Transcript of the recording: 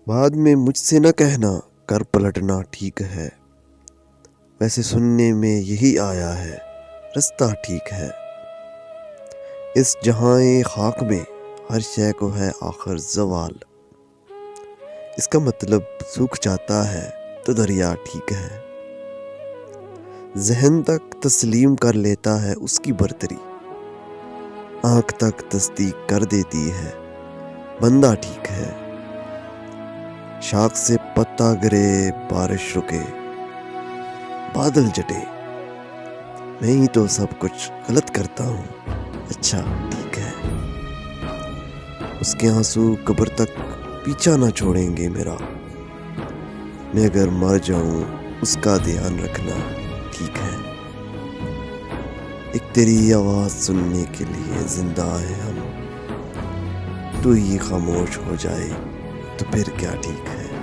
بعد میں مجھ سے نہ کہنا کر پلٹنا ٹھیک ہے، ویسے سننے میں یہی آیا ہے رستہ ٹھیک ہے۔ اس جہاں خاک میں ہر شے کو ہے آخر زوال، اس کا مطلب سوکھ جاتا ہے تو دریا ٹھیک ہے۔ ذہن تک تسلیم کر لیتا ہے اس کی برتری، آنکھ تک تصدیق کر دیتی ہے بندہ ٹھیک ہے۔ شاخ سے پتا گرے، بارش رکے، بادل جٹے، میں ہی تو سب کچھ غلط کرتا ہوں، اچھا ٹھیک ہے۔ اس کے آنسو قبر تک پیچھا نہ چھوڑیں گے میرا، میں اگر مر جاؤں اس کا دھیان رکھنا ٹھیک ہے۔ ایک تیری آواز سننے کے لیے زندہ ہے ہم، تو ہی خاموش ہو جائے تو پھر کیا ٹھیک ہے۔